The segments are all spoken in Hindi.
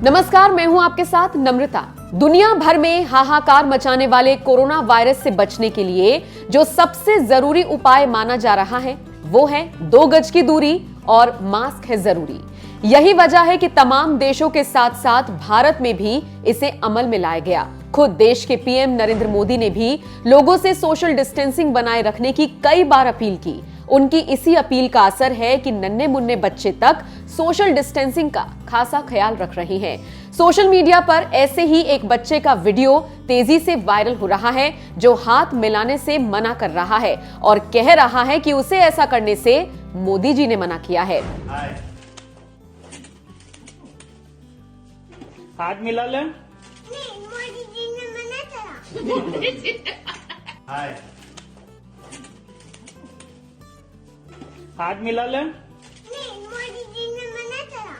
नमस्कार, मैं हूं आपके साथ नम्रता। दुनिया भर में हाहाकार मचाने वाले कोरोना वायरस से बचने के लिए जो सबसे जरूरी उपाय माना जा रहा है वो है 2 गज की दूरी और मास्क है जरूरी। यही वजह है कि तमाम देशों के साथ साथ भारत में भी इसे अमल में लाया गया। खुद देश के पीएम नरेंद्र मोदी ने भी लोगों से सोशल डिस्टेंसिंग बनाए रखने की कई बार अपील की। उनकी इसी अपील का असर है कि नन्हे मुन्ने बच्चे तक सोशल डिस्टेंसिंग का खासा ख्याल रख रहे हैं। सोशल मीडिया पर ऐसे ही एक बच्चे का वीडियो तेजी से वायरल हो रहा है जो हाथ मिलाने से मना कर रहा है और कह रहा है कि उसे ऐसा करने से मोदी जी ने मना किया है। हाथ मिला ले। नहीं, मोदी जी ने मना करा। हाय। हाथ मिला ले। नहीं, मोदी जी ने मना करा।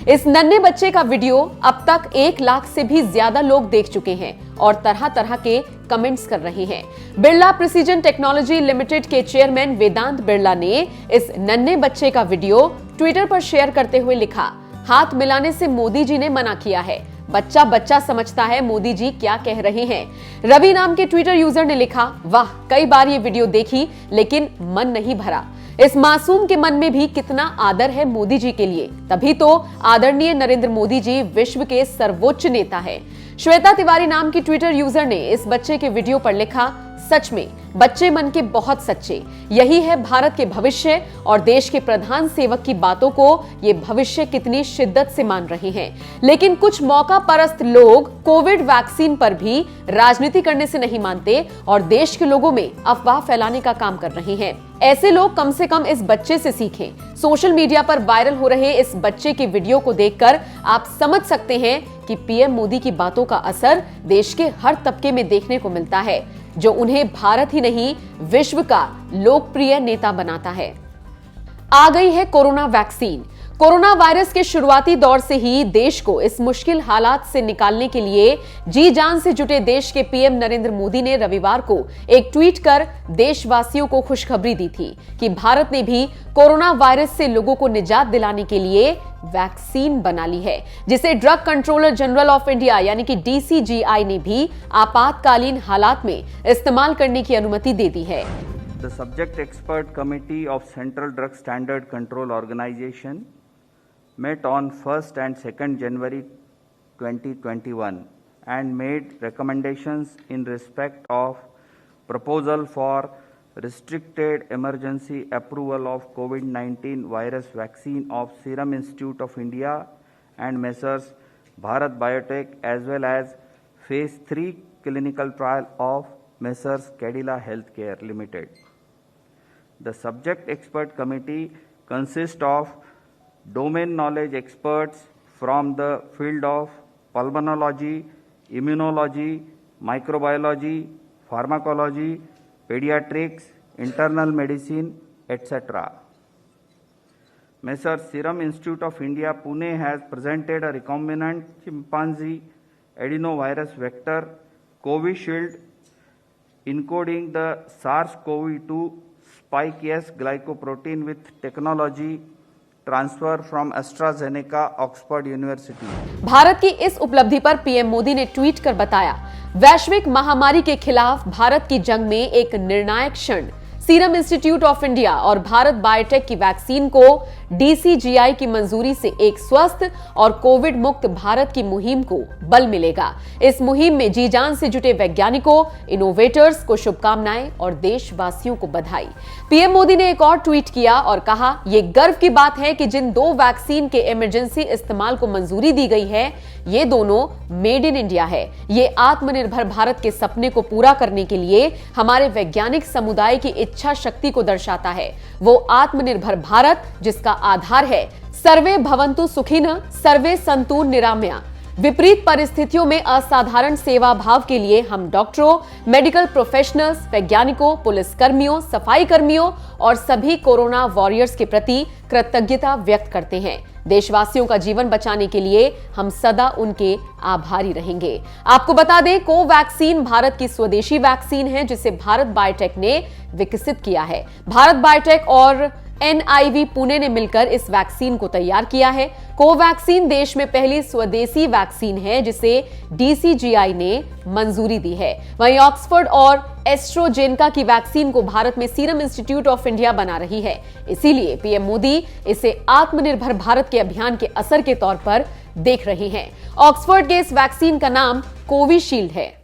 इस नन्हे बच्चे का वीडियो अब तक 1 लाख से भी ज्यादा लोग देख चुके हैं और तरह तरह के कमेंट्स कर रहे हैं। बिरला प्रिसीजन टेक्नोलॉजी लिमिटेड के चेयरमैन वेदांत बिरला ने इस नन्हे बच्चे का वीडियो ट्विटर पर शेयर करते हुए लिखा, हाथ मिलाने से मोदी जी ने मना किया है। बच्चा बच्चा समझता है मोदी जी क्या कह रहे हैं। रवि नाम के ट्विटर यूजर ने लिखा, वाह, कई बार ये वीडियो देखी लेकिन मन नहीं भरा। इस मासूम के मन में भी कितना आदर है मोदी जी के लिए, तभी तो आदरणीय नरेंद्र मोदी जी विश्व के सर्वोच्च नेता है। श्वेता तिवारी नाम की ट्विटर यूजर ने इस बच्चे के वीडियो पर लिखा, सच में बच्चे मन के बहुत सच्चे, यही है भारत के भविष्य और देश के प्रधान सेवक की बातों को ये भविष्य कितनी शिद्दत से मान रहे हैं। लेकिन कुछ मौका परस्त लोग कोविड वैक्सीन पर भी राजनीति करने से नहीं मानते और देश के लोगों में अफवाह फैलाने का काम कर रहे हैं। ऐसे लोग कम से कम इस बच्चे से सीखें। सोशल मीडिया पर वायरल हो रहे इस बच्चे के वीडियो को देखकर आप समझ सकते हैं कि पीएम मोदी की बातों का असर देश के हर तबके में देखने को मिलता है, जो उन्हें भारत ही नहीं विश्व का लोकप्रिय नेता बनाता है। आ गई है कोरोना वैक्सीन। कोरोना वायरस के शुरुआती दौर से ही देश को इस मुश्किल हालात से निकालने के लिए जी जान से जुटे देश के पीएम नरेंद्र मोदी ने रविवार को एक ट्वीट कर देशवासियों को खुशखबरी दी थी कि भारत ने भी कोरोना वायरस से लोगों को निजात दिलाने के लिए वैक्सीन बना ली है, जिसे drug controller general of India यानी कि DCGI ने भी आपातकालीन हालात में इस्तेमाल करने की अनुमति दे दी है। The subject expert committee of Central Drug Standard Control Organization met on 1st and 2nd January 2021 and made recommendations in respect of proposal for restricted emergency approval of COVID-19 virus vaccine of Serum Institute of India and Messrs. Bharat Biotech as well as Phase 3 clinical trial of Messrs. Cadila Healthcare Limited. The subject expert committee consists of domain knowledge experts from the field of pulmonology, immunology, microbiology, pharmacology, pediatrics, internal medicine, etc. Messrs. Serum Institute of India, Pune has presented a recombinant chimpanzee adenovirus vector Covishield encoding the SARS-CoV-2 spike S glycoprotein with technology transfer from AstraZeneca, Oxford University. Bharat की इस उपलब्धि पर पीएम मोदी ने ट्वीट कर बताया, वैश्विक महामारी के खिलाफ भारत की जंग में एक निर्णायक क्षण। सीरम इंस्टीट्यूट ऑफ इंडिया और भारत बायोटेक की वैक्सीन को DCGI की मंजूरी से एक स्वस्थ और कोविड मुक्त भारत की मुहिम को बल मिलेगा। इस मुहिम में जी जान से जुटे वैज्ञानिकों, इनोवेटर्स को शुभकामनाएं और देशवासियों को बधाई। पीएम मोदी ने एक और ट्वीट किया और कहा, यह गर्व की बात है कि जिन 2 वैक्सीन के इमरजेंसी इस्तेमाल को मंजूरी दी गई है, ये दोनों मेड इन इंडिया है। ये आत्मनिर्भर भारत के सपने को पूरा करने के लिए हमारे वैज्ञानिक समुदाय की इच्छा शक्ति को दर्शाता है। वो आत्मनिर्भर भारत जिसका आधार है सर्वे भवन्तु सुखिनः, सर्वे सन्तु निरामया। विपरीत परिस्थितियों में असाधारण सेवा भाव के लिए हम डॉक्टरों, मेडिकल प्रोफेशनल्स, वैज्ञानिकों, पुलिस कर्मियों, सफाई कर्मियों और सभी कोरोना वॉरियर्स के प्रति कृतज्ञता व्यक्त करते हैं। देशवासियों का जीवन बचाने के लिए हम सदा उनके आभारी रहेंगे। आपको बता दें, कोवैक्सीन भारत की स्वदेशी वैक्सीन है जिसे भारत बायोटेक ने विकसित किया है। भारत बायोटेक और NIV पुणे ने मिलकर इस वैक्सीन को तैयार किया है। कोवैक्सीन देश में पहली स्वदेशी वैक्सीन है जिसे DCGI ने मंजूरी दी है। वहीं ऑक्सफोर्ड और एस्ट्रोजेनेका की वैक्सीन को भारत में सीरम इंस्टीट्यूट ऑफ इंडिया बना रही है। इसीलिए पीएम मोदी इसे आत्मनिर्भर भारत के अभियान के असर के तौर पर देख रहे हैं। ऑक्सफोर्ड के इस वैक्सीन का नाम कोविशील्ड है।